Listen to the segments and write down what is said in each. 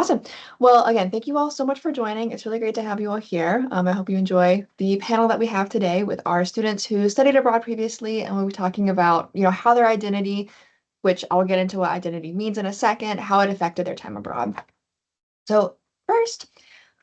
Awesome. Well, again, thank you all so much for joining. It's really great to have you all here. I hope you enjoy the panel that we have today with our students who studied abroad previously, and we'll be talking about, how their identity, which I'll get into what identity means in a second, how it affected their time abroad. So first,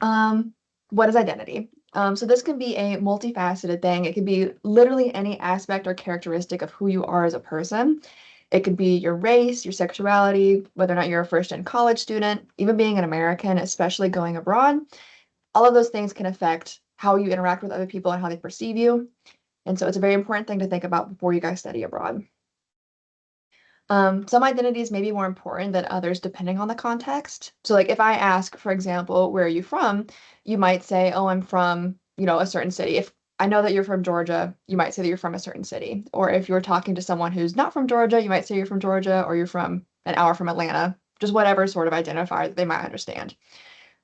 um, what is identity? So this can be a multifaceted thing. It can be literally any aspect or characteristic of who you are as a person. It could be your race, your sexuality, whether or not you're a first-gen college student, even being an American, especially going abroad. All of those things can affect how you interact with other people and how they perceive you. And so it's a very important thing to think about before you guys study abroad. Some identities may be more important than others depending on the context. So, like if I ask, for example, where are you from? You might say, oh, I'm from, a certain city. If I know that you're from Georgia, you might say that you're from a certain city. Or if you're talking to someone who's not from Georgia, you might say you're from Georgia or you're from an hour from Atlanta, just whatever sort of identifier that they might understand.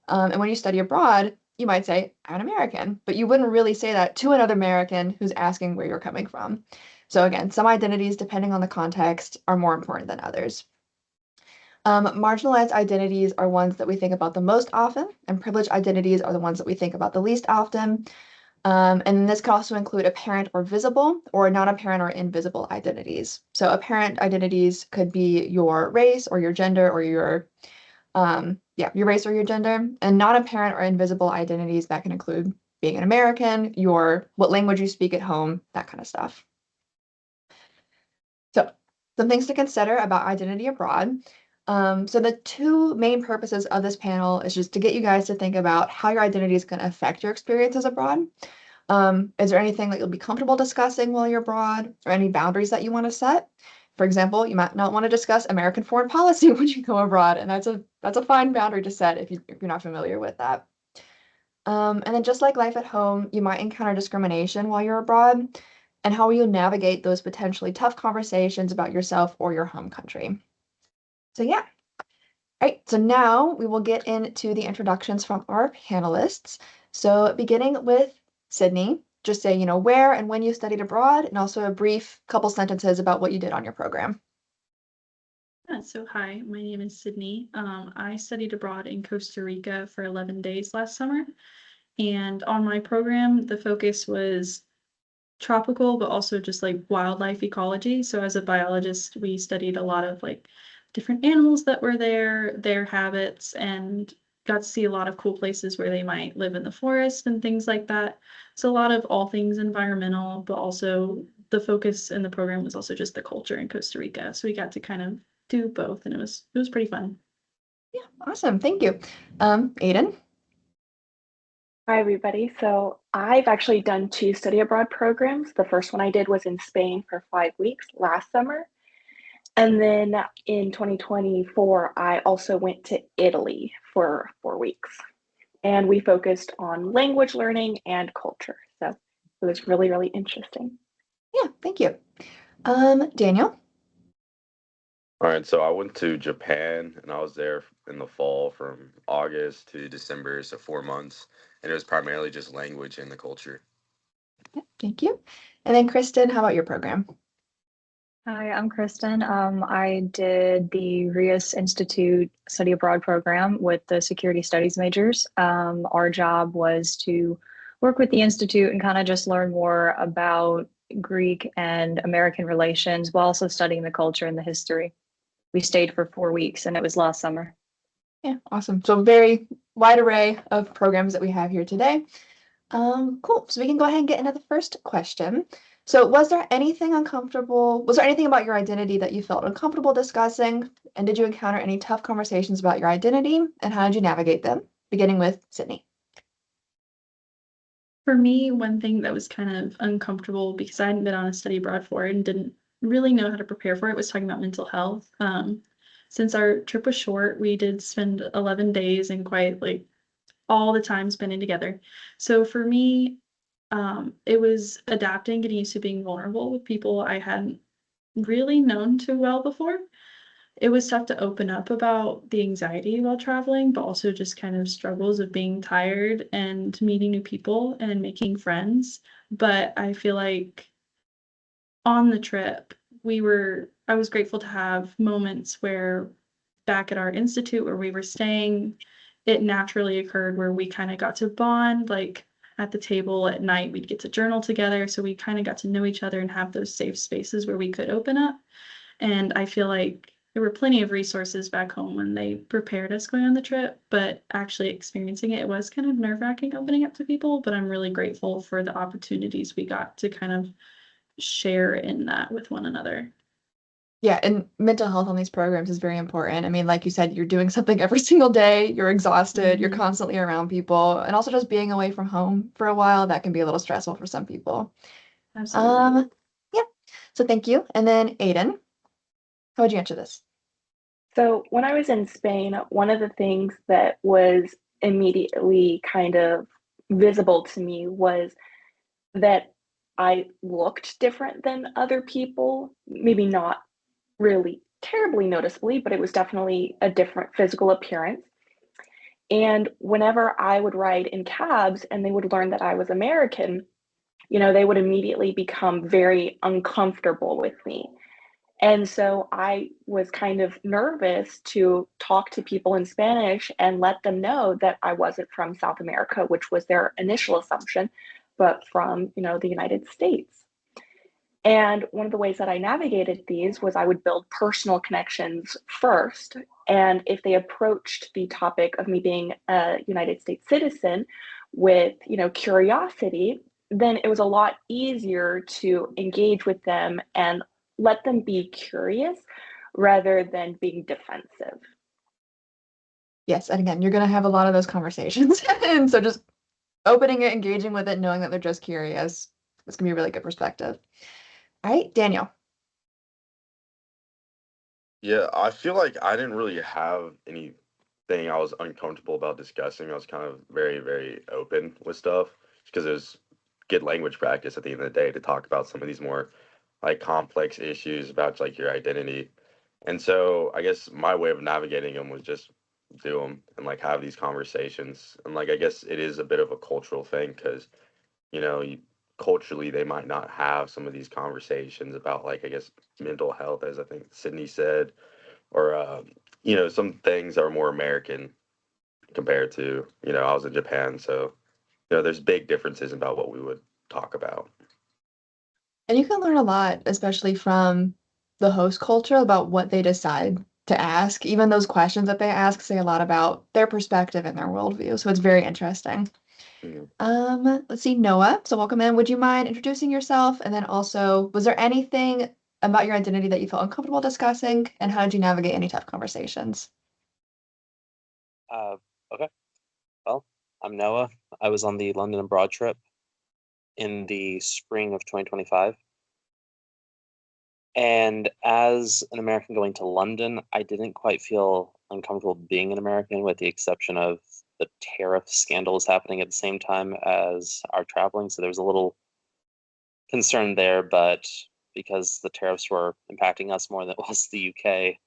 And when you study abroad, you might say, I'm an American, but you wouldn't really say that to another American who's asking where you're coming from. So again, some identities, depending on the context, are more important than others. Marginalized identities are ones that we think about the most often, and privileged identities are the ones that we think about the least often. And this could also include apparent or visible, or non-apparent or invisible identities. So apparent identities could be your race or your gender or your race or your gender, and non-apparent or invisible identities that can include being an American, what language you speak at home, that kind of stuff. So some things to consider about identity abroad. So the two main purposes of this panel is just to get you guys to think about how your identity is going to affect your experiences abroad. Is there anything that you'll be comfortable discussing while you're abroad, or any boundaries that you want to set? For example, you might not want to discuss American foreign policy when you go abroad, and that's a fine boundary to set if you're not familiar with that. And then just like life at home, you might encounter discrimination while you're abroad, and how will you navigate those potentially tough conversations about yourself or your home country? So yeah. All right, so now we will get into the introductions from our panelists. So beginning with Sydney, just say, where and when you studied abroad, and also a brief couple sentences about what you did on your program. Yeah, so hi, my name is Sydney. I studied abroad in Costa Rica for 11 days last summer. And on my program, the focus was tropical, but also just like wildlife ecology. So as a biologist, we studied a lot of like different animals that were there, their habits, and got to see a lot of cool places where they might live in the forest and things like that. So a lot of all things environmental, but also the focus in the program was also just the culture in Costa Rica. So we got to kind of do both, and it was pretty fun. Yeah, awesome. Thank you. Aiden? Hi, everybody. So I've actually done two study abroad programs. The first one I did was in Spain for 5 weeks last summer. And then in 2024, I also went to Italy for 4 weeks. And we focused on language learning and culture. So it was really, really interesting. Yeah, thank you. Daniel? All right, so I went to Japan and I was there in the fall from August to December, so 4 months. And it was primarily just language and the culture. Yeah, thank you. And then Kristen, how about your program? Hi, I'm Kristen. I did the Rios Institute Study Abroad program with the Security Studies majors. Our job was to work with the Institute and kind of just learn more about Greek and American relations while also studying the culture and the history. We stayed for 4 weeks and it was last summer. Yeah, awesome. So very wide array of programs that we have here today. Cool. So we can go ahead and get into the first question. So was there anything about your identity that you felt uncomfortable discussing? And did you encounter any tough conversations about your identity? And how did you navigate them? Beginning with Sydney. For me, one thing that was kind of uncomfortable because I hadn't been on a study abroad for it and didn't really know how to prepare for it was talking about mental health. Since our trip was short, we did spend 11 days and quite like all the time spending together. So for me, it was adapting, getting used to being vulnerable with people I hadn't really known too well before. It was tough to open up about the anxiety while traveling, but also just kind of struggles of being tired and meeting new people and making friends. But I feel like on the trip, I was grateful to have moments where back at our institute where we were staying, it naturally occurred where we kind of got to bond, like at the table at night, we'd get to journal together. So we kind of got to know each other and have those safe spaces where we could open up. And I feel like there were plenty of resources back home when they prepared us going on the trip, but actually experiencing it, it was kind of nerve-wracking opening up to people. But I'm really grateful for the opportunities we got to kind of share in that with one another. Yeah, and mental health on these programs is very important. I mean, like you said, you're doing something every single day, you're exhausted, you're constantly around people, and also just being away from home for a while, that can be a little stressful for some people. Absolutely. Yeah. So thank you. And then Aiden, how would you answer this? So when I was in Spain, one of the things that was immediately kind of visible to me was that I looked different than other people. Maybe not really terribly noticeably, but it was definitely a different physical appearance. And whenever I would ride in cabs and they would learn that I was American, they would immediately become very uncomfortable with me. And so I was kind of nervous to talk to people in Spanish and let them know that I wasn't from South America, which was their initial assumption, but from, the United States. And one of the ways that I navigated these was I would build personal connections first. And if they approached the topic of me being a United States citizen with, curiosity, then it was a lot easier to engage with them and let them be curious rather than being defensive. Yes, and again, you're gonna have a lot of those conversations. And so just opening it, engaging with it, knowing that they're just curious, it's gonna be a really good perspective. All right, Daniel. Yeah, I feel like I didn't really have anything I was uncomfortable about discussing. I was kind of very, very open with stuff because it was good language practice at the end of the day to talk about some of these more like complex issues about like your identity. And so I guess my way of navigating them was just do them and like have these conversations. And like I guess it is a bit of a cultural thing because culturally they might not have some of these conversations about like I guess mental health, as I think Sydney said, or some things are more American compared to I was in Japan, so there's big differences about what we would talk about. And you can learn a lot, especially from the host culture, about what they decide to ask. Even those questions that they ask say a lot about their perspective and their worldview. So it's very interesting. Mhm. Let's see, Noah. So welcome in. Would you mind introducing yourself? And then also, was there anything about your identity that you felt uncomfortable discussing? And how did you navigate any tough conversations? Uh, okay. Well, I'm Noah. I was on the London abroad trip in the spring of 2025. And as an American going to London, I didn't quite feel uncomfortable being an American, with the exception of the tariff scandals happening at the same time as our traveling. So there was a little concern there, but because the tariffs were impacting us more than it was the UK,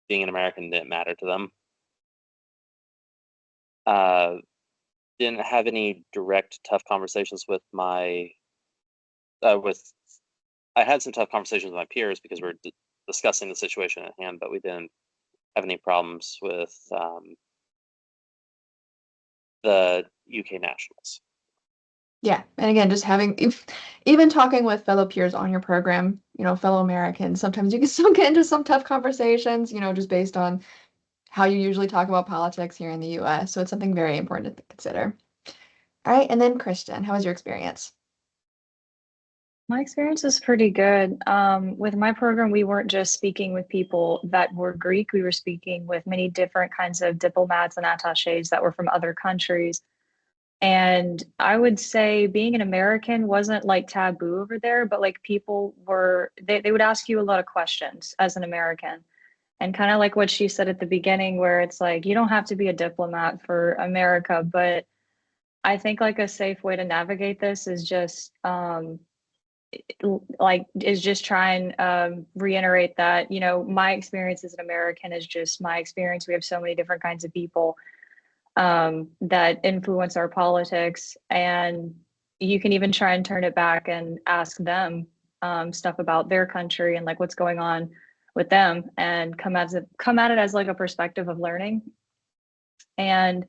being an American didn't matter to them. Uh, didn't have any direct tough conversations with my with I had some tough conversations with my peers because we were discussing the situation at hand, but we didn't have any problems with the UK nationals. Yeah. And again, just having, even talking with fellow peers on your program, fellow Americans, sometimes you can still get into some tough conversations, just based on how you usually talk about politics here in the US. So it's something very important to consider. All right. And then Christian, how was your experience? My experience is pretty good. With my program, we weren't just speaking with people that were Greek, we were speaking with many different kinds of diplomats and attaches that were from other countries. And I would say being an American wasn't like taboo over there, but like people were, they would ask you a lot of questions as an American. And kind of like what she said at the beginning, where it's like, you don't have to be a diplomat for America, but I think like a safe way to navigate this is just just try and reiterate that my experience as an American is just my experience. We have so many different kinds of people that influence our politics, and you can even try and turn it back and ask them stuff about their country and like what's going on with them and come at it as like a perspective of learning. And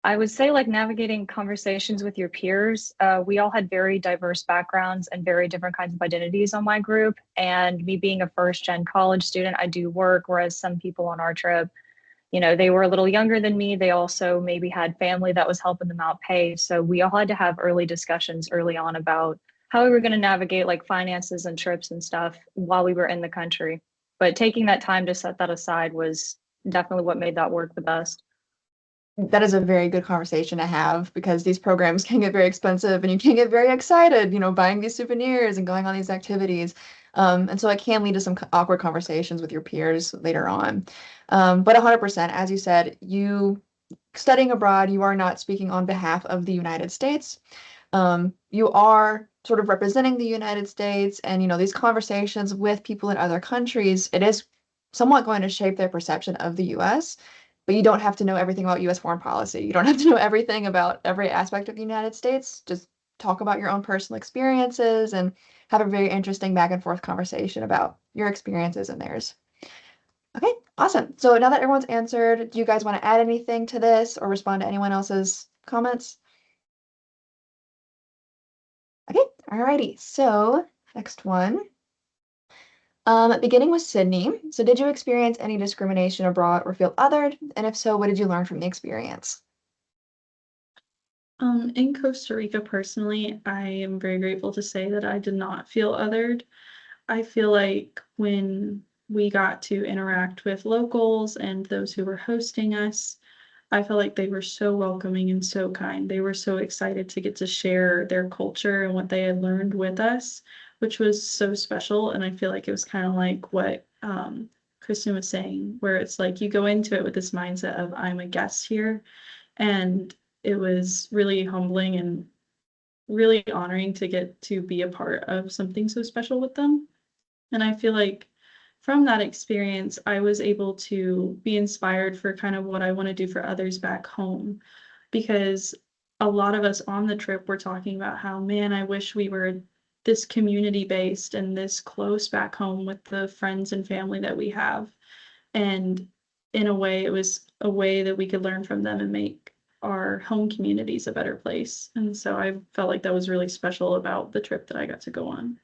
I would say like navigating conversations with your peers. We all had very diverse backgrounds and very different kinds of identities on my group. And me being a first gen college student, I do work, whereas some people on our trip, they were a little younger than me. They also maybe had family that was helping them out pay. So we all had to have early discussions early on about how we were going to navigate like finances and trips and stuff while we were in the country. But taking that time to set that aside was definitely what made that work the best. That is a very good conversation to have because these programs can get very expensive and you can get very excited, buying these souvenirs and going on these activities. And so it can lead to some awkward conversations with your peers later on. But 100%, as you said, you studying abroad, you are not speaking on behalf of the United States. You are sort of representing the United States and, these conversations with people in other countries, it is somewhat going to shape their perception of the US, but you don't have to know everything about US foreign policy. You don't have to know everything about every aspect of the United States. Just talk about your own personal experiences and have a very interesting back and forth conversation about your experiences and theirs. Okay, awesome. So now that everyone's answered, do you guys want to add anything to this or respond to anyone else's comments? Okay, alrighty. So next one. Beginning with Sydney. So did you experience any discrimination abroad or feel othered? And if so, what did you learn from the experience? In Costa Rica, personally, I am very grateful to say that I did not feel othered. I feel like when we got to interact with locals and those who were hosting us, I felt like they were so welcoming and so kind. They were so excited to get to share their culture and what they had learned with us, which was so special. And I feel like it was kind of like what Kristen was saying, where it's like you go into it with this mindset of I'm a guest here. And it was really humbling and really honoring to get to be a part of something so special with them. And I feel like from that experience, I was able to be inspired for kind of what I want to do for others back home. Because a lot of us on the trip were talking about how, man, I wish we were this community based and this close back home with the friends and family that we have. And in a way, it was a way that we could learn from them and make our home communities a better place. And so I felt like that was really special about the trip that I got to go on.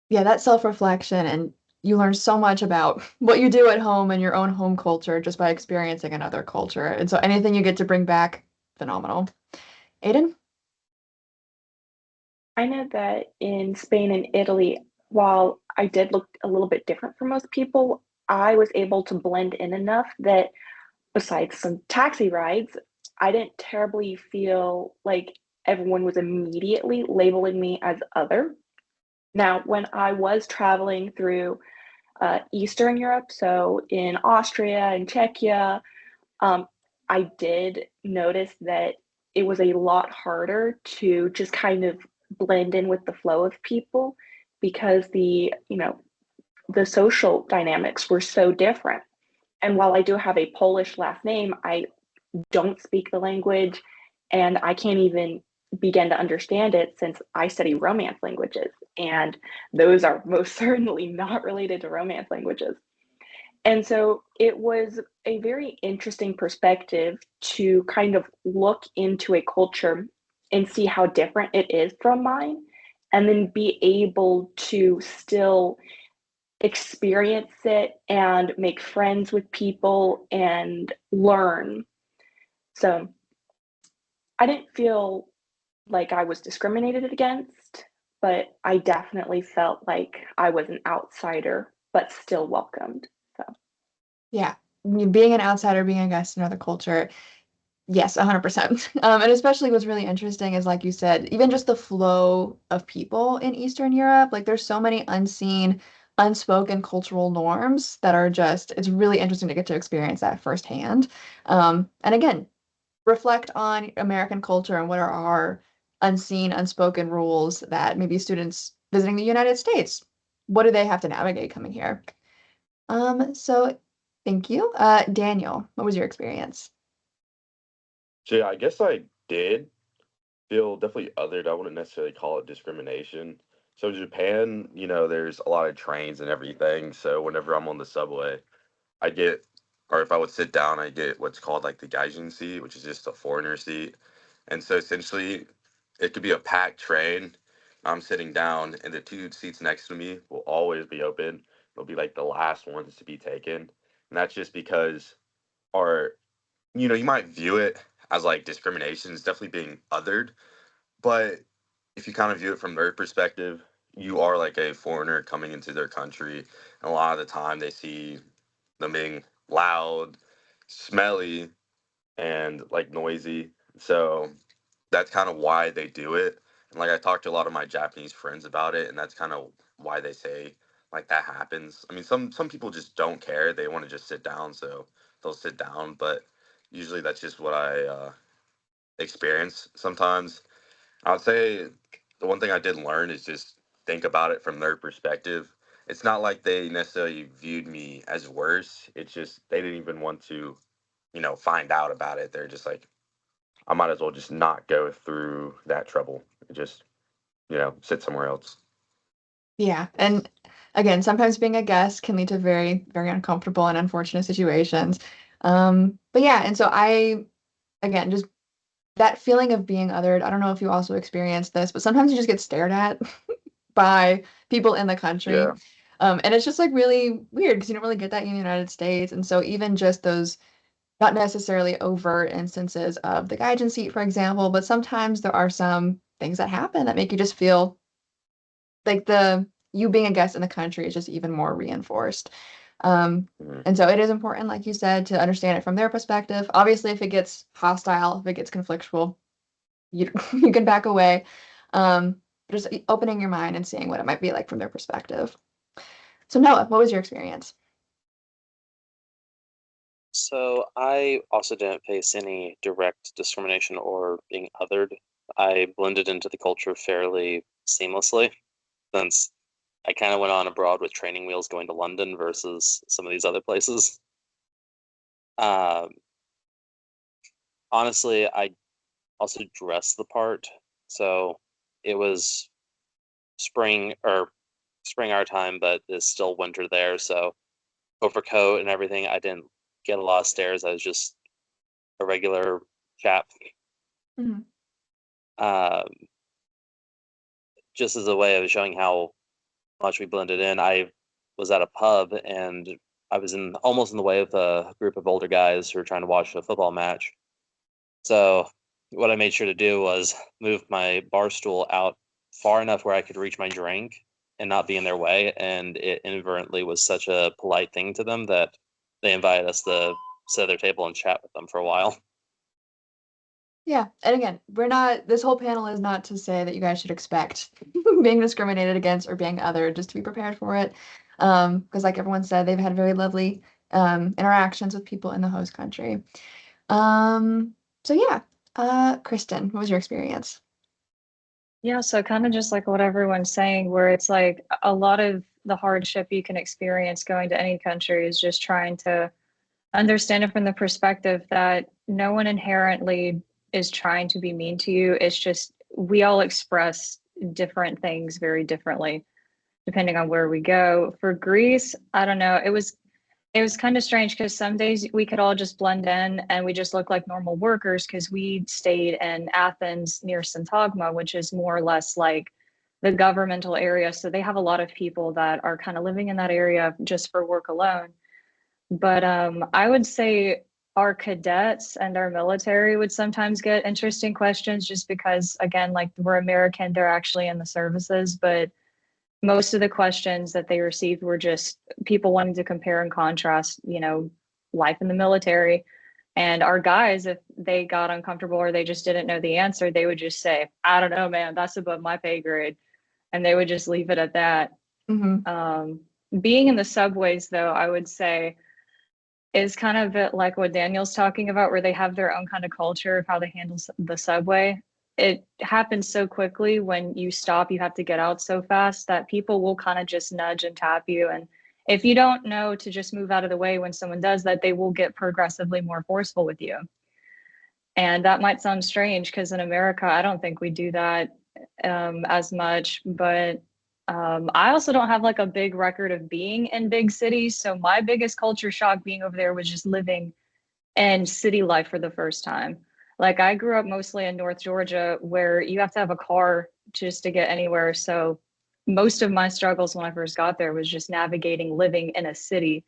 Yeah, that self-reflection and you learn so much about what you do at home and your own home culture just by experiencing another culture. And so anything you get to bring back, phenomenal. Aiden? I know that in Spain and Italy, while I did look a little bit different from most people, I was able to blend in enough that besides some taxi rides, I didn't terribly feel like everyone was immediately labeling me as other. Now, when I was traveling through Eastern Europe, so in Austria and Czechia, um, I did notice that it was a lot harder to just kind of blend in with the flow of people because the social dynamics were so different. And while I do have a Polish last name, I don't speak the language and I can't even begin to understand it since I study Romance languages. And those are most certainly not related to Romance languages. And so it was a very interesting perspective to kind of look into a culture and see how different it is from mine, and then be able to still experience it and make friends with people and learn. So I didn't feel like I was discriminated against, but I definitely felt like I was an outsider, but still welcomed. So. Yeah, being an outsider, being a guest in another culture, yes, 100%. And especially what's really interesting is, like you said, even just the flow of people in Eastern Europe, like there's so many unseen, unspoken cultural norms that are just, it's really interesting to get to experience that firsthand. And again, reflect on American culture and what are our unseen, unspoken rules that maybe students visiting the United States, what do they have to navigate coming here? So thank you. Daniel, what was your experience? So yeah, I guess I did feel definitely othered. I wouldn't necessarily call it discrimination. So Japan, there's a lot of trains and everything. So whenever I'm on the subway, I get, or if I would sit down, I get what's called like the gaijin seat, which is just a foreigner seat. And so essentially, it could be a packed train. I'm sitting down, and the two seats next to me will always be open. They'll be like the last ones to be taken. And that's just because, or, you might view it as like discrimination. It's definitely being othered. But if you kind of view it from their perspective, you are like a foreigner coming into their country. And a lot of the time they see them being loud, smelly, and like noisy. So that's kind of why they do it. And like I talked to a lot of my Japanese friends about it, and that's kind of why they say like that happens. I mean, some people just don't care. They want to just sit down, so they'll sit down. But usually that's just what I experience sometimes. I would say the one thing I did learn is just think about it from their perspective. It's not like they necessarily viewed me as worse. It's just they didn't even want to, find out about it. They're just like, I might as well just not go through that trouble. Just, sit somewhere else. Yeah. And again, sometimes being a guest can lead to very, very uncomfortable and unfortunate situations. But yeah, and so again, just that feeling of being othered. I don't know if you also experience this, but sometimes you just get stared at by people in the country. Yeah. And it's just like really weird because you don't really get that in the United States. And so even just those not necessarily overt instances of the gaijin seat, for example, but sometimes there are some things that happen that make you just feel like the you being a guest in the country is just even more reinforced. Mhm. And so it is important, like you said, to understand it from their perspective. Obviously, if it gets hostile, if it gets conflictual, you you can back away. Just opening your mind and seeing what it might be like from their perspective. So Noah, what was your experience? So I also didn't face any direct discrimination or being othered. I blended into the culture fairly seamlessly since I kind of went on abroad with training wheels going to London versus some of these other places. Um, Honestly, I also dressed the part. So it was spring our time, but it's still winter there. So overcoat and everything, I didn't get a lot of stares. I was just a regular chap. Mhm. Um, just as a way of showing how much we blended in, I was at a pub and I was in almost in the way of a group of older guys who were trying to watch a football match. So what I made sure to do was move my bar stool out far enough where I could reach my drink and not be in their way. And it inadvertently was such a polite thing to them that they invited us to sit at their table and chat with them for a while. Yeah, and again, this whole panel is not to say that you guys should expect being discriminated against or being other, just to be prepared for it. Because like everyone said, they've had very lovely interactions with people in the host country. So yeah, Kristen, what was your experience? Yeah, so kind of just like what everyone's saying, where it's like a lot of the hardship you can experience going to any country is just trying to understand it from the perspective that no one inherently is trying to be mean to you. It's just we all express different things very differently depending on where we go. For Greece, I don't know. It was kind of strange because some days we could all just blend in and we just look like normal workers because we stayed in Athens near Syntagma, which is more or less like the governmental area. So they have a lot of people that are kind of living in that area just for work alone. But I would say our cadets and our military would sometimes get interesting questions just because, again, like we're American, they're actually in the services, but most of the questions that they received were just people wanting to compare and contrast, life in the military. And our guys, if they got uncomfortable or they just didn't know the answer, they would just say, I don't know, man, that's above my pay grade. And they would just leave it at that. Hmm. Um, Being in the subways, though, I would say is kind of like what Daniel's talking about, where they have their own kind of culture of how they handle the subway. It happens so quickly when you stop, you have to get out so fast that people will kind of just nudge and tap you. And if you don't know to just move out of the way when someone does that, they will get progressively more forceful with you. And that might sound strange because in America, I don't think we do that as much. But I also don't have like a big record of being in big cities. So my biggest culture shock being over there was just living and city life for the first time. Like I grew up mostly in North Georgia where you have to have a car just to get anywhere. So most of my struggles when I first got there was just navigating living in a city.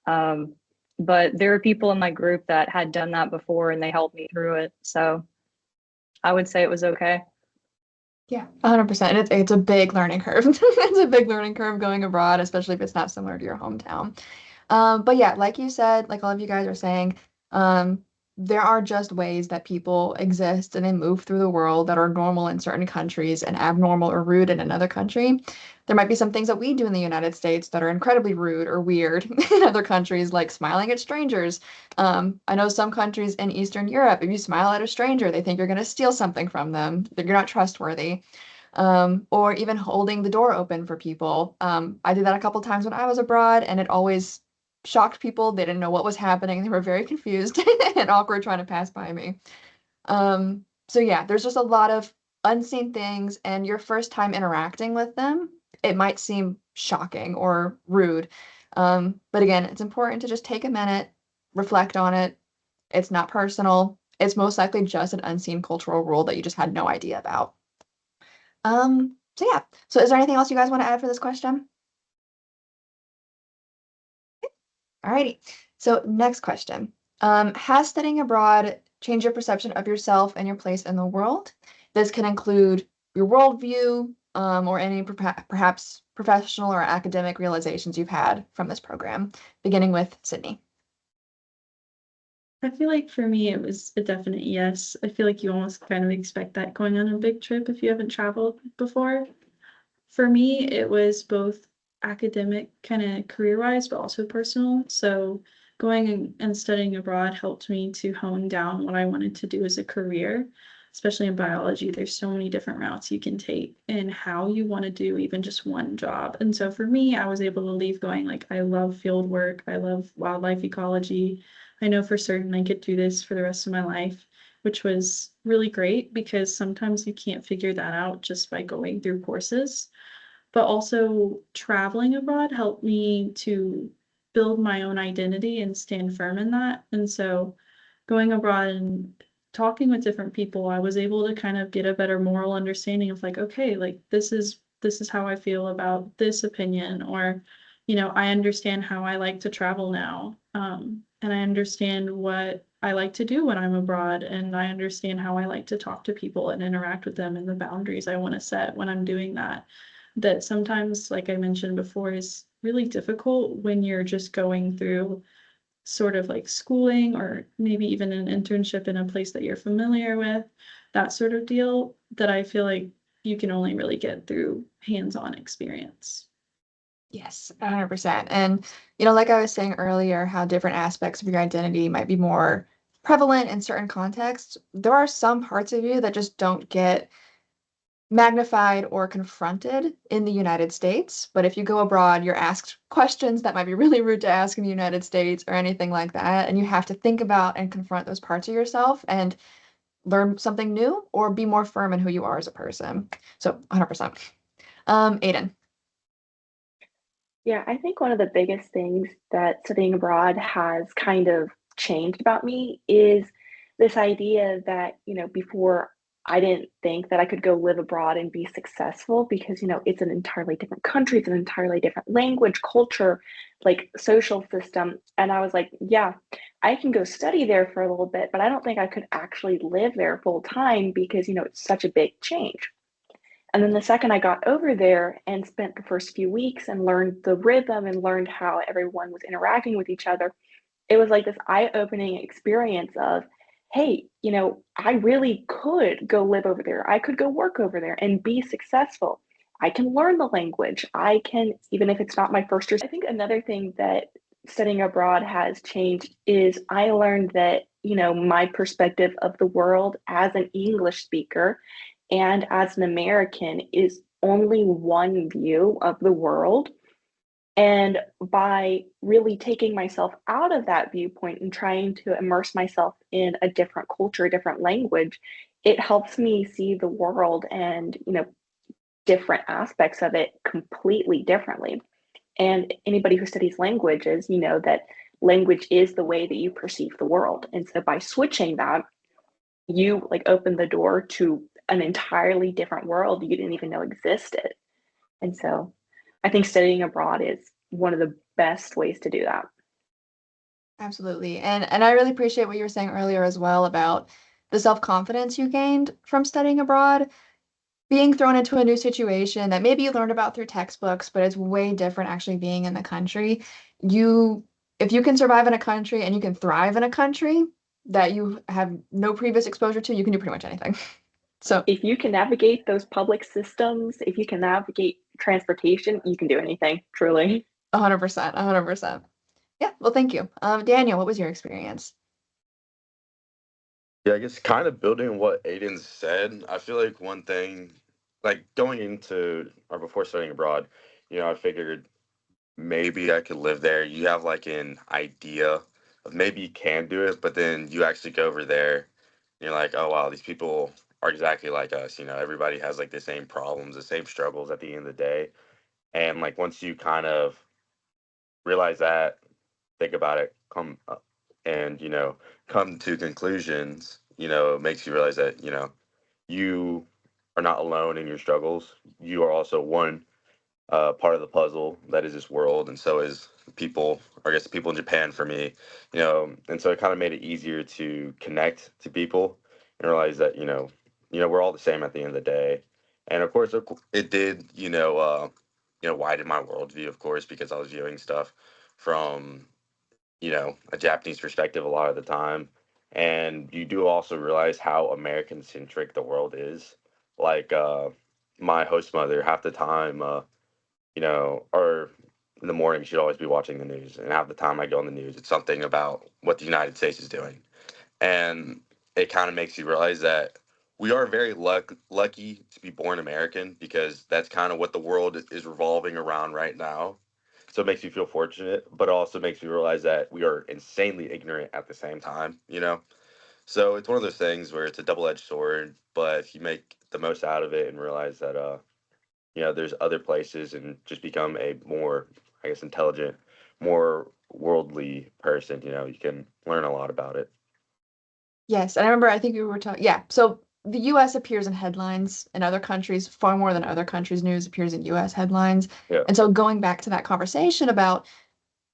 Um, but there are people in my group that had done that before and they helped me through it. So I would say it was okay. Yeah, 100%. It's a big learning curve. It's a big learning curve going abroad, especially if it's not similar to your hometown. But yeah, like you said, like all of you guys are saying, um, there are just ways that people exist and they move through the world that are normal in certain countries and abnormal or rude in another country. There might be some things that we do in the United States that are incredibly rude or weird in other countries, like smiling at strangers. I know some countries in Eastern Europe, if you smile at a stranger, they think you're going to steal something from them, that you're not trustworthy. Or even holding the door open for people. I did that a couple times when I was abroad, and it always shocked people. They didn't know what was happening. They were very confused and awkward trying to pass by me. So yeah, there's just a lot of unseen things, and your first time interacting with them, it might seem shocking or rude. But again, it's important to just take a minute, reflect on it. It's not personal. It's most likely just an unseen cultural rule that you just had no idea about. So yeah. So is there anything else you guys want to add for this question? Alrighty. So next question. Has studying abroad changed your perception of yourself and your place in the world? This can include your worldview, or any perhaps professional or academic realizations you've had from this program, beginning with Sydney. I feel like for me, it was a definite yes. I feel like you almost kind of expect that going on a big trip if you haven't traveled before. For me, it was both academic, kind of career-wise, but also personal. So going and studying abroad helped me to hone down what I wanted to do as a career, especially in biology. There's so many different routes you can take and how you want to do even just one job. And so for me, I was able to leave going like, I love field work. I love wildlife ecology. I know for certain I could do this for the rest of my life, which was really great because sometimes you can't figure that out just by going through courses. But also traveling abroad helped me to build my own identity and stand firm in that. And so going abroad and talking with different people, I was able to kind of get a better moral understanding of like, okay, like this is how I feel about this opinion, or, I understand how I like to travel now. And I understand what I like to do when I'm abroad, and I understand how I like to talk to people and interact with them and the boundaries I want to set when I'm doing that. That sometimes, like I mentioned before, is really difficult when you're just going through sort of like schooling or maybe even an internship in a place that you're familiar with, that sort of deal, that I feel like you can only really get through hands-on experience. Yes, 100%. And, like I was saying earlier, how different aspects of your identity might be more prevalent in certain contexts. There are some parts of you that just don't get magnified or confronted in the United States. But if you go abroad, you're asked questions that might be really rude to ask in the United States or anything like that. And you have to think about and confront those parts of yourself and learn something new or be more firm in who you are as a person. So 100%. Aiden. Yeah, I think one of the biggest things that studying abroad has kind of changed about me is this idea that, before I didn't think that I could go live abroad and be successful because, it's an entirely different country, it's an entirely different language, culture, like social system. And I was like, yeah, I can go study there for a little bit, but I don't think I could actually live there full time because, it's such a big change. And then the second I got over there and spent the first few weeks and learned the rhythm and learned how everyone was interacting with each other, it was like this eye-opening experience of, hey, I really could go live over there. I could go work over there and be successful. I can learn the language. I can, even if it's not my first or I think another thing that studying abroad has changed is I learned that, my perspective of the world as an English speaker and as an American is only one view of the world. And by really taking myself out of that viewpoint and trying to immerse myself in a different culture, a different language, it helps me see the world and, different aspects of it completely differently. And anybody who studies languages, you know that language is the way that you perceive the world. And so by switching that, you like open the door to an entirely different world you didn't even know existed. And so I think studying abroad is one of the best ways to do that. Absolutely. And I really appreciate what you were saying earlier as well about the self-confidence you gained from studying abroad, being thrown into a new situation that maybe you learned about through textbooks, but it's way different actually being in the country. You, if you can survive in a country and you can thrive in a country that you have no previous exposure to, you can do pretty much anything. So If you can navigate those public systems, if you can navigate transportation, you can do anything, truly. 100%, 100%. Yeah, well, thank you. Daniel, what was your experience? Yeah, I guess kind of building on what Aiden said, I feel like one thing, like going into or before studying abroad, I figured maybe I could live there. You have like an idea of maybe you can do it, but then you actually go over there and you're like, oh wow, these people are exactly like us. Everybody has like the same problems, the same struggles at the end of the day. And like once you kind of realize that, think about it, come up and come to conclusions, it makes you realize that, you are not alone in your struggles. You are also one part of the puzzle that is this world, and so is people, or I guess the people in Japan for me, and so it kind of made it easier to connect to people and realize that we're all the same at the end of the day. And of course, it did widen my worldview, of course, because I was viewing stuff from a Japanese perspective a lot of the time. And you do also realize how American centric the world is. Like my host mother, half the time, or in the morning, she'd always be watching the news. And half the time I go on the news, it's something about what the United States is doing. And it kind of makes you realize that we are very lucky to be born American, because that's kind of what the world is revolving around right now. So it makes you feel fortunate, but also makes you realize that we are insanely ignorant at the same time. So it's one of those things where it's a double-edged sword, but if you make the most out of it and realize that there's other places, and just become a more, I guess, intelligent, more worldly person, you can learn a lot about it. Yes, and I remember I think we were talking, yeah, so the US appears in headlines in other countries far more than other countries' news appears in US headlines. Yeah. And so going back to that conversation about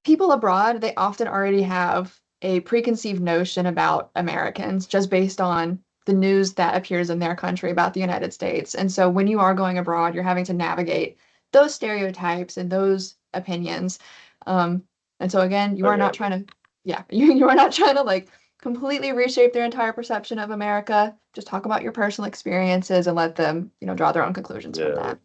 people abroad, they often already have a preconceived notion about Americans just based on the news that appears in their country about the United States. And so when you are going abroad, you're having to navigate those stereotypes and those opinions. Um, and so again, you Oh are yeah. not trying to, yeah, you are not trying to like completely reshape their entire perception of America. Just talk about your personal experiences and let them, draw their own conclusions from Yeah. that.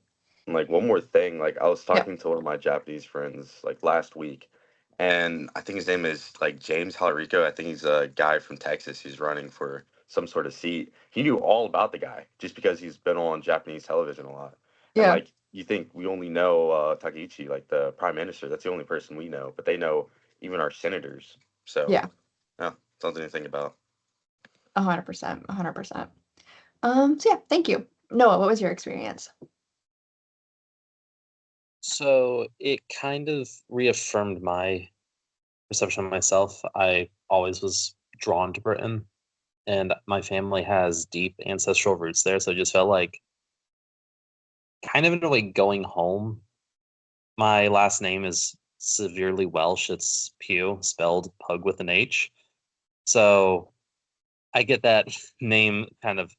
And like one more thing, like I was Yeah. talking to one of my Japanese friends like last week, and I think his name is like James Halarico. I think he's a guy from Texas. He's running for some sort of seat. He knew all about the guy just because he's been on Japanese television a lot. And Yeah. like you think we only know Takaichi, like the prime minister. That's the only person we know, but they know even our senators. So Yeah. yeah, something to think about. 100%. 100%. So yeah, thank you. Noah, what was your experience? So it kind of reaffirmed my perception of myself. I always was drawn to Britain, and my family has deep ancestral roots there. So it just felt like kind of in a way going home. My last name is severely Welsh. It's Pugh, spelled pug with an H. So I get that name kind of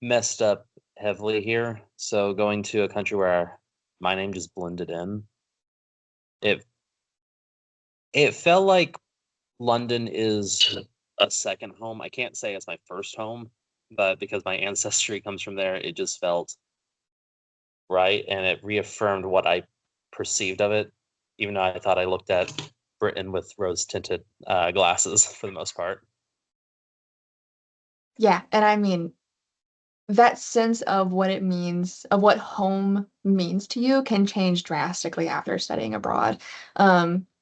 messed up heavily here. So going to a country where my name just blended in, it it felt like London is a second home. I can't say it's my first home, but because my ancestry comes from there, it just felt right, and it reaffirmed what I perceived of it, even though I thought I looked at Britain with rose tinted glasses for the most part. Yeah, and I mean, that sense of what it means, of what home means to you can change drastically after studying abroad.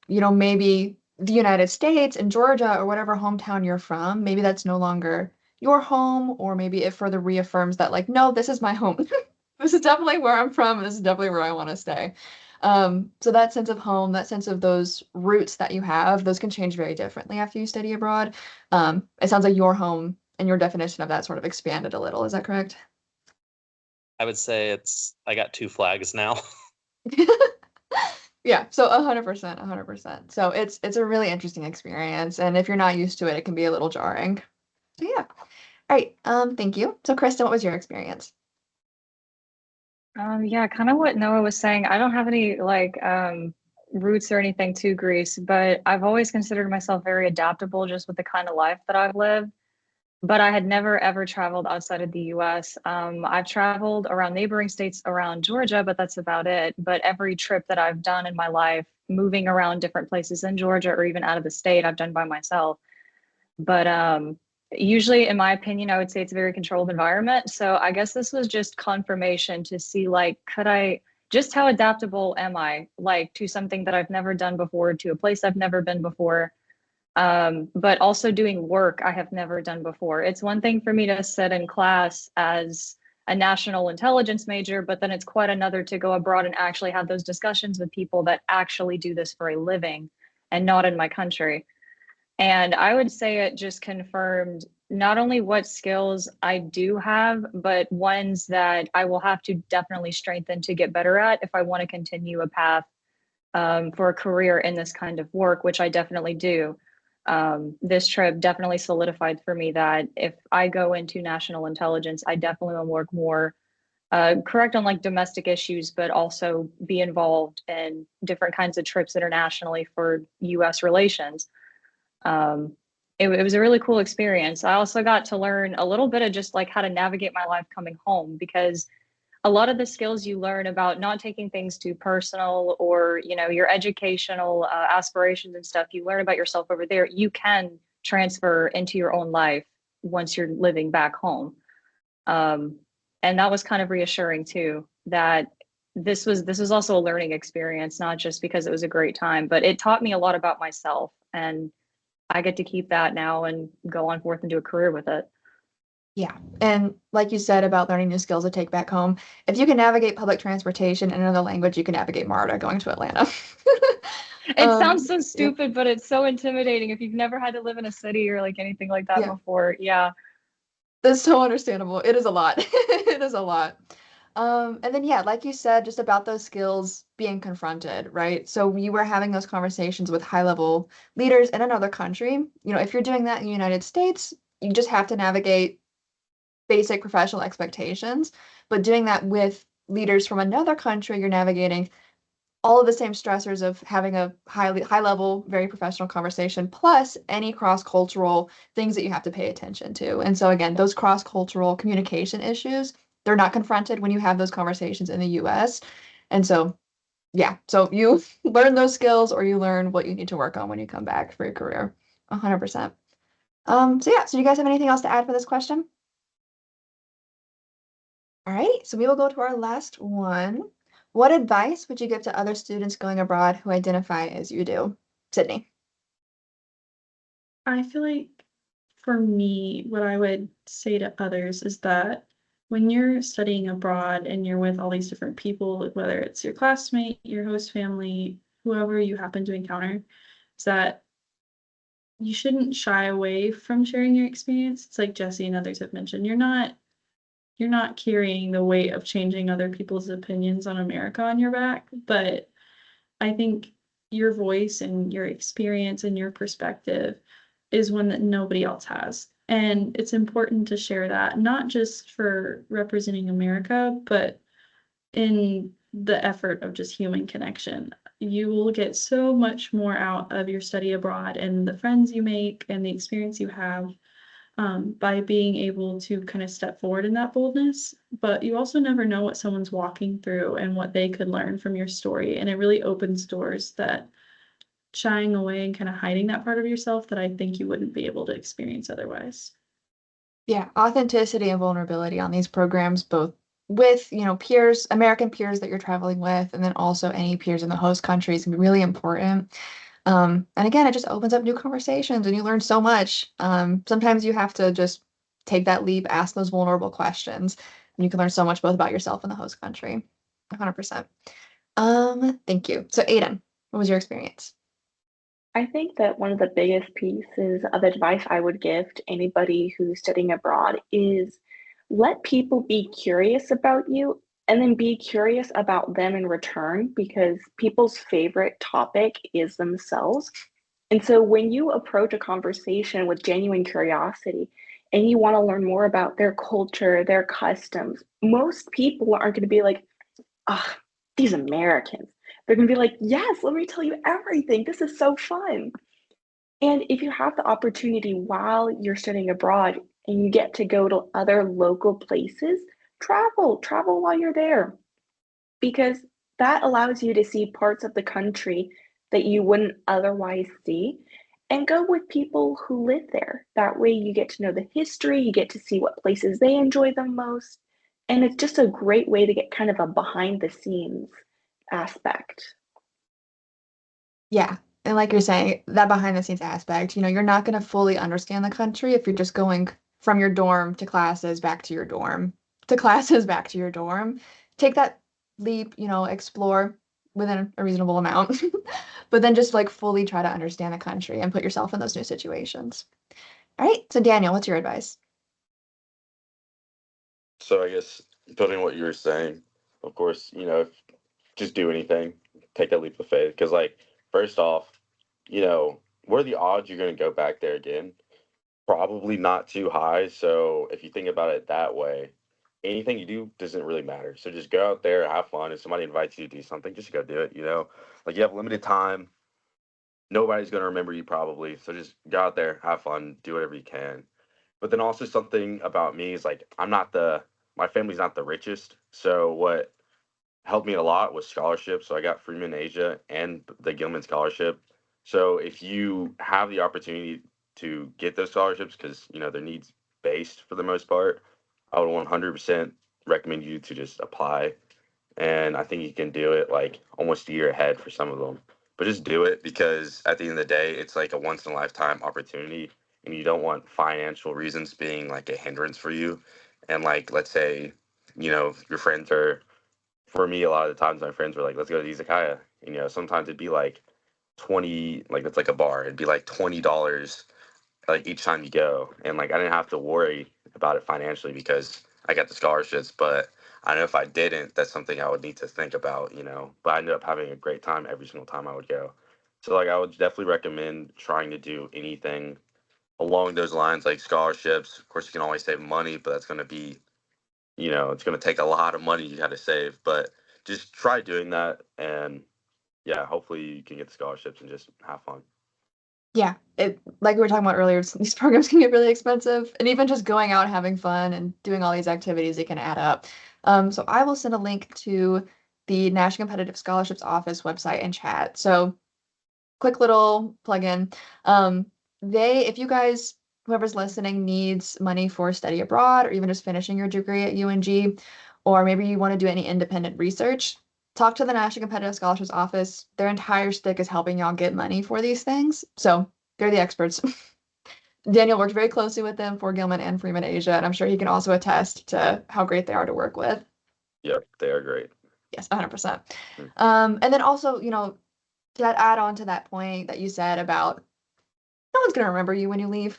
Maybe the United States and Georgia or whatever hometown you're from, maybe that's no longer your home, or maybe it further reaffirms that, like, no, this is my home. This is definitely where I'm from. This is definitely where I want to stay. So that sense of home, that sense of those roots that you have, those can change very differently after you study abroad. It sounds like your home and your definition of that sort of expanded a little. Is that correct? I would say I got two flags now. Yeah, so 100%, 100%. So it's a really interesting experience, and if you're not used to it, it can be a little jarring. So yeah. All right. Thank you. So Kristen, what was your experience? Yeah, kind of what Noah was saying. I don't have any like roots or anything to Greece, but I've always considered myself very adaptable just with the kind of life that I've lived. But I had never ever traveled outside of the US. I've traveled around neighboring states around Georgia, but that's about it. But every trip that I've done in my life, moving around different places in Georgia or even out of the state, I've done by myself. But usually, in my opinion, I would say it's a very controlled environment. So I guess this was just confirmation to see like, could I just how adaptable am I like to something that I've never done before, to a place I've never been before, but also doing work I have never done before. It's one thing for me to sit in class as a national intelligence major, but then it's quite another to go abroad and actually have those discussions with people that actually do this for a living and not in my country. And I would say it just confirmed not only what skills I do have, but ones that I will have to definitely strengthen to get better at if I want to continue a path for a career in this kind of work, which I definitely do. This trip definitely solidified for me that if I go into national intelligence, I definitely want to work more correct on like domestic issues, but also be involved in different kinds of trips internationally for US relations. It was a really cool experience. I also got to learn a little bit of just like how to navigate my life coming home because a lot of the skills you learn about not taking things too personal or your educational aspirations and stuff you learn about yourself over there you can transfer into your own life once you're living back home. um, and that was kind of reassuring too that this was also a learning experience, not just because it was a great time, but it taught me a lot about myself, and I get to keep that now and go on forth and do a career with it. Yeah. And like you said about learning new skills to take back home, if you can navigate public transportation in another language, you can navigate MARTA going to Atlanta. It sounds so Yeah, stupid, but it's so intimidating if you've never had to live in a city or like anything like that yeah, before. Yeah. that's so understandable. It is a lot. It is a lot. And then yeah, like you said, just about those skills being confronted, right? So you were having those conversations with high level leaders in another country. If you're doing that in the United States, you just have to navigate basic professional expectations. But doing that with leaders from another country, you're navigating all of the same stressors of having a high level, very professional conversation, plus any cross cultural things that you have to pay attention to. And so again, those cross cultural communication issues, they're not confronted when you have those conversations in the US. And so yeah, so you learn those skills or you learn what you need to work on when you come back for your career. 100%. So yeah, so do you guys have anything else to add for this question? All right, so we will go to our last one. What advice would you give to other students going abroad who identify as you do? Sydney. I feel like for me, what I would say to others is that when you're studying abroad and you're with all these different people, whether it's your classmate, your host family, whoever you happen to encounter, is that you shouldn't shy away from sharing your experience. It's like Jesse and others have mentioned. You're not carrying the weight of changing other people's opinions on America on your back, but I think your voice and your experience and your perspective is one that nobody else has. And it's important to share that, not just for representing America, but in the effort of just human connection. You will get so much more out of your study abroad and the friends you make and the experience you have by being able to kind of step forward in that boldness. But you also never know what someone's walking through and what they could learn from your story. And it really opens doors that shying away and kind of hiding that part of yourself that I think you wouldn't be able to experience otherwise. Yeah, authenticity and vulnerability on these programs, both with, peers, American peers that you're traveling with, and then also any peers in the host countries can be really important. And again, it just opens up new conversations and you learn so much. Sometimes you have to just take that leap, ask those vulnerable questions. You can learn so much both about yourself and the host country. 100%. Thank you. So Aiden, what was your experience? I think that one of the biggest pieces of advice I would give to anybody who's studying abroad is let people be curious about you and then be curious about them in return because people's favorite topic is themselves. And so when you approach a conversation with genuine curiosity and you want to learn more about their culture, their customs, most people aren't going to be like, ah, these Americans. They're going to be like, yes, let me tell you everything. This is so fun. And if you have the opportunity while you're studying abroad and you get to go to other local places, travel while you're there because that allows you to see parts of the country that you wouldn't otherwise see and go with people who live there. That way you get to know the history, you get to see what places they enjoy the most, and it's just a great way to get kind of a behind the scenes aspect. Yeah. And like you're saying, that behind the scenes aspect, you're not going to fully understand the country if you're just going from your dorm to classes back to your dorm, to classes back to your dorm. Take that leap, explore within a reasonable amount, but then just like fully try to understand the country and put yourself in those new situations. All right. So Daniel, what's your advice? So I guess building on what you were saying, of course, just do anything, take that leap of faith. Because, like, first off, what are the odds you're going to go back there again? Probably not too high. So if you think about it that way, anything you do doesn't really matter. So just go out there, have fun. If somebody invites you to do something, just go do it. Like, you have limited time. Nobody's going to remember you probably. So just go out there, have fun, do whatever you can. But then also something about me is like, my family's not the richest. So what helped me a lot was scholarships. So I got Freeman Asia and the Gilman Scholarship. So if you have the opportunity to get those scholarships, because they're needs based for the most part, I would 100% recommend you to just apply. And I think you can do it like almost a year ahead for some of them. But just do it because at the end of the day, it's like a once in a lifetime opportunity, and you don't want financial reasons being like a hindrance for you. And like, let's say, your friends are for me, a lot of the times my friends were like, let's go to izakaya. And, sometimes it'd be like 20, like it's like a bar. It'd be like $20 like each time you go. And like I didn't have to worry about it financially because I got the scholarships. But I know if I didn't, that's something I would need to think about. But I ended up having a great time every single time I would go. So like I would definitely recommend trying to do anything along those lines, like scholarships. Of course, you can always save money, but that's going to be it's going to take a lot of money you got to save, but just try doing that. And yeah, hopefully you can get the scholarships and just have fun. Yeah, like we were talking about earlier, these programs can get really expensive, and even just going out and having fun and doing all these activities, it can add up. So I will send a link to the National Competitive Scholarships Office website and chat. So quick little plug-in. Um, if you guys, whoever's listening, needs money for study abroad or even just finishing your degree at UNG, or maybe you want to do any independent research, talk to the National Competitive Scholarships Office. Their entire stick is helping y'all get money for these things. So they're the experts. Daniel worked very closely with them for Gilman and Freeman Asia, and I'm sure he can also attest to how great they are to work with. Yep, they are great. Yes, 100%. Mm. And then also, to add on to that point that you said about no one's going to remember you when you leave.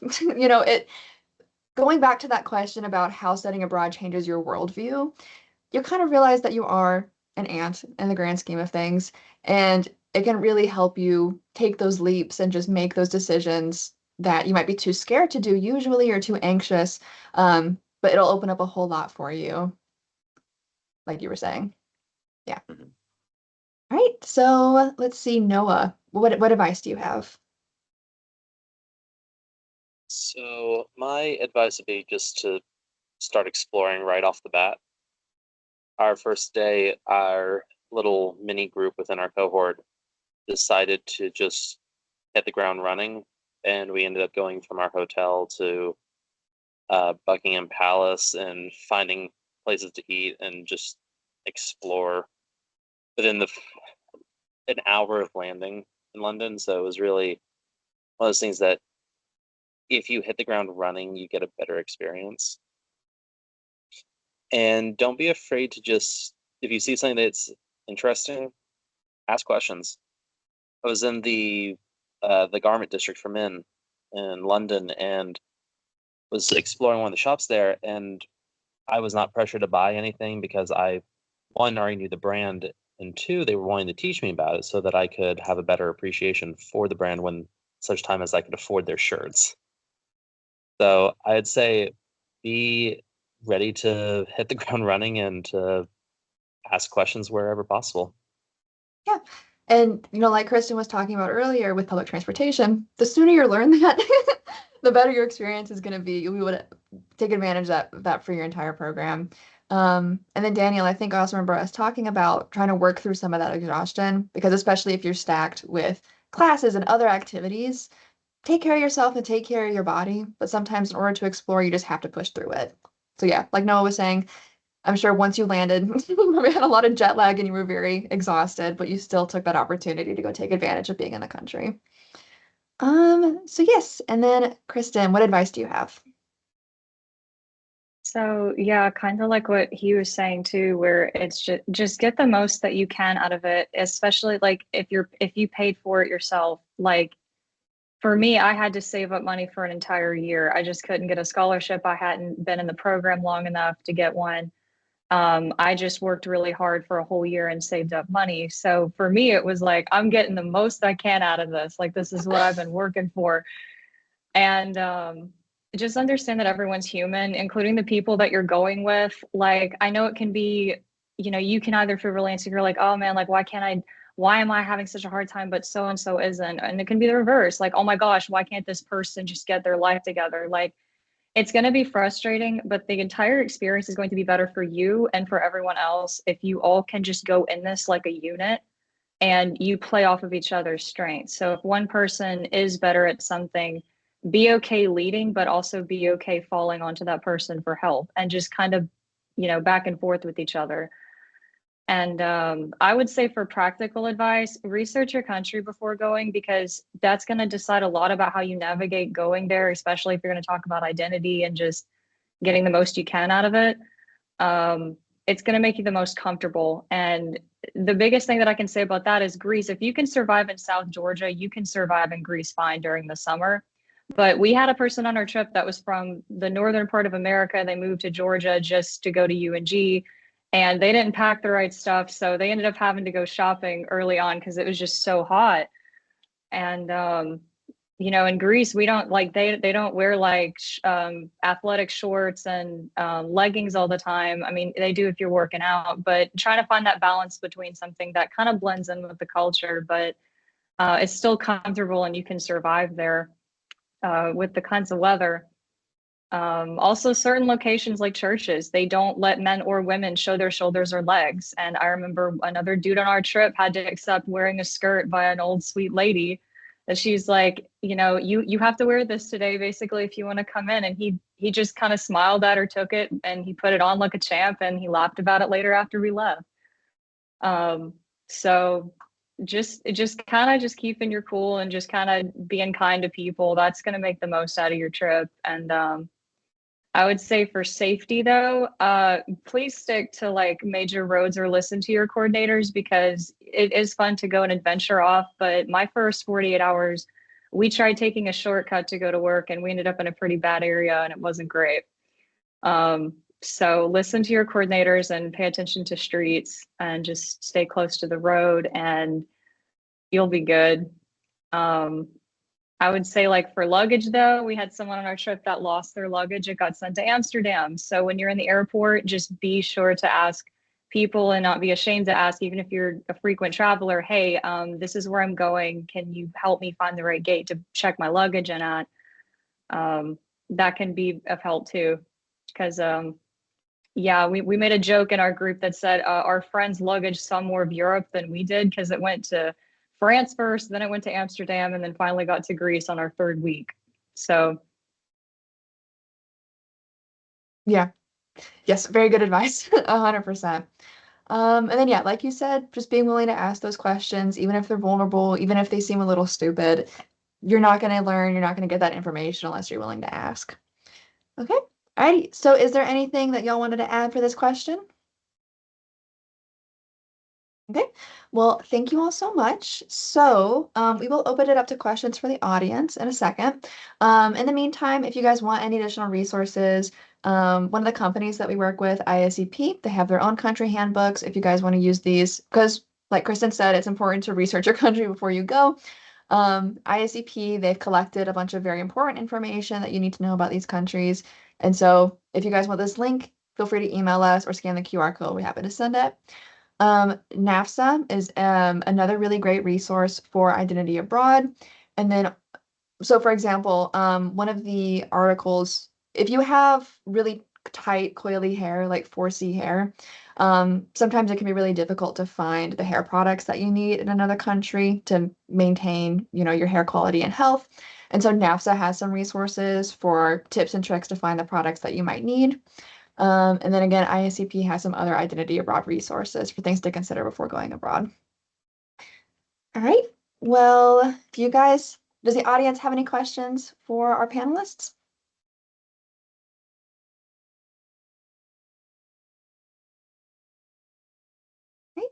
Going back to that question about how studying abroad changes your worldview, you kind of realize that you are an ant in the grand scheme of things, and it can really help you take those leaps and just make those decisions that you might be too scared to do usually or too anxious. But it'll open up a whole lot for you, like you were saying. Yeah. Mhm. All right. So let's see, Noah. What advice do you have? So my advice would be just to start exploring right off the bat. Our first day, our little mini group within our cohort decided to just hit the ground running, and we ended up going from our hotel to Buckingham Palace and finding places to eat and just explore within an hour of landing in London. So it was really one of those things that if you hit the ground running, you get a better experience. And don't be afraid to just, if you see something that's interesting, ask questions. I was in the garment district for men in London and was exploring one of the shops there, and I was not pressured to buy anything because I, one, already knew the brand, and two, they were wanting to teach me about it so that I could have a better appreciation for the brand when such time as I could afford their shirts. So I'd say be ready to hit the ground running and to ask questions wherever possible. Yeah. And, like Kristen was talking about earlier with public transportation, the sooner you learn that, the better your experience is going to be. We would take advantage of that for your entire program. And then Daniel, I think I also remember us talking about trying to work through some of that exhaustion, because especially if you're stacked with classes and other activities, take care of yourself and take care of your body. But sometimes in order to explore, you just have to push through it. So yeah, like Noah was saying, I'm sure once you landed, you probably had a lot of jet lag and you were very exhausted, but you still took that opportunity to go take advantage of being in the country. So yes, and then Kristen, what advice do you have? So yeah, kind of like what he was saying too, where it's just get the most that you can out of it, especially like if you paid for it yourself. Like for me, I had to save up money for an entire year. I just couldn't get a scholarship. I hadn't been in the program long enough to get one. I just worked really hard for a whole year and saved up money. So for me, it was like, I'm getting the most I can out of this. Like, this is what I've been working for. And just understand that everyone's human, including the people that you're going with. Like, I know it can be, you can either feel really insecure, like, oh man, like, why am I having such a hard time, but so and so isn't? And it can be the reverse, like, oh my gosh, why can't this person just get their life together? Like, it's going to be frustrating, but the entire experience is going to be better for you and for everyone else if you all can just go in this like a unit and you play off of each other's strengths. So if one person is better at something, be okay leading, but also be okay falling onto that person for help and just kind of, back and forth with each other. And I would say for practical advice, research your country before going, because that's going to decide a lot about how you navigate going there, especially if you're going to talk about identity and just getting the most you can out of it. It's going to make you the most comfortable. And the biggest thing that I can say about that is Greece. If you can survive in South Georgia, you can survive in Greece fine during the summer. But we had a person on our trip that was from the northern part of America. They moved to Georgia just to go to UNG, and they didn't pack the right stuff. So they ended up having to go shopping early on because it was just so hot. And in Greece, we don't like they don't wear like athletic shorts and leggings all the time. I mean, they do if you're working out, but trying to find that balance between something that kind of blends in with the culture, but it's still comfortable and you can survive there with the kinds of weather. Also, certain locations like churches, they don't let men or women show their shoulders or legs. And I remember another dude on our trip had to accept wearing a skirt by an old sweet lady that she's like, you have to wear this today, basically, if you want to come in. And he just kind of smiled at her, took it, and he put it on like a champ, and he laughed about it later after we left. So just kind of just keeping your cool and just kind of being kind to people. That's going to make the most out of your trip. And I would say for safety though, please stick to like major roads or listen to your coordinators, because it is fun to go and adventure off. But my first 48 hours, we tried taking a shortcut to go to work and we ended up in a pretty bad area and it wasn't great. So listen to your coordinators and pay attention to streets and just stay close to the road and you'll be good. I would say like for luggage though, we had someone on our trip that lost their luggage. It got sent to Amsterdam. So when you're in the airport, just be sure to ask people and not be ashamed to ask, even if you're a frequent traveler, hey, this is where I'm going. Can you help me find the right gate to check my luggage in at? That can be of help too. Because yeah, we made a joke in our group that said our friend's luggage saw more of Europe than we did because it went to France first, then it went to Amsterdam, and then finally got to Greece on our third week. So, Yeah. Yes, very good advice. 100%. And then yeah, like you said, just being willing to ask those questions, even if they're vulnerable, even if they seem a little stupid, you're not going to learn, you're not going to get that information unless you're willing to ask. Okay. Alrighty, so is there anything that y'all wanted to add for this question? Okay, well, thank you all so much. So we will open it up to questions for the audience in a second. In the meantime, if you guys want any additional resources, one of the companies that we work with, ISEP, they have their own country handbooks. If you guys want to use these, because like Kristen said, it's important to research your country before you go. ISEP, they've collected a bunch of very important information that you need to know about these countries. And so if you guys want this link, feel free to email us or scan the QR code. We're happy to send it. NAFSA is another really great resource for identity abroad. And then, so for example, one of the articles, if you have really tight, coily hair, like 4C hair, sometimes it can be really difficult to find the hair products that you need in another country to maintain, your hair quality and health. And so NAFSA has some resources for tips and tricks to find the products that you might need. And then again, ISCP has some other identity abroad resources for things to consider before going abroad. All right. Well, if you guys, does the audience have any questions for our panelists? Okay.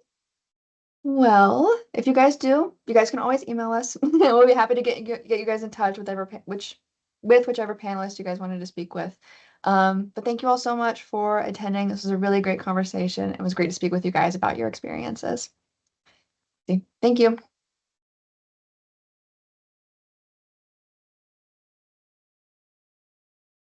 Well, if you guys do, you guys can always email us. We'll be happy to get you guys in touch with whichever panelist you guys wanted to speak with. But thank you all so much for attending. This was a really great conversation. It was great to speak with you guys about your experiences. Thank you.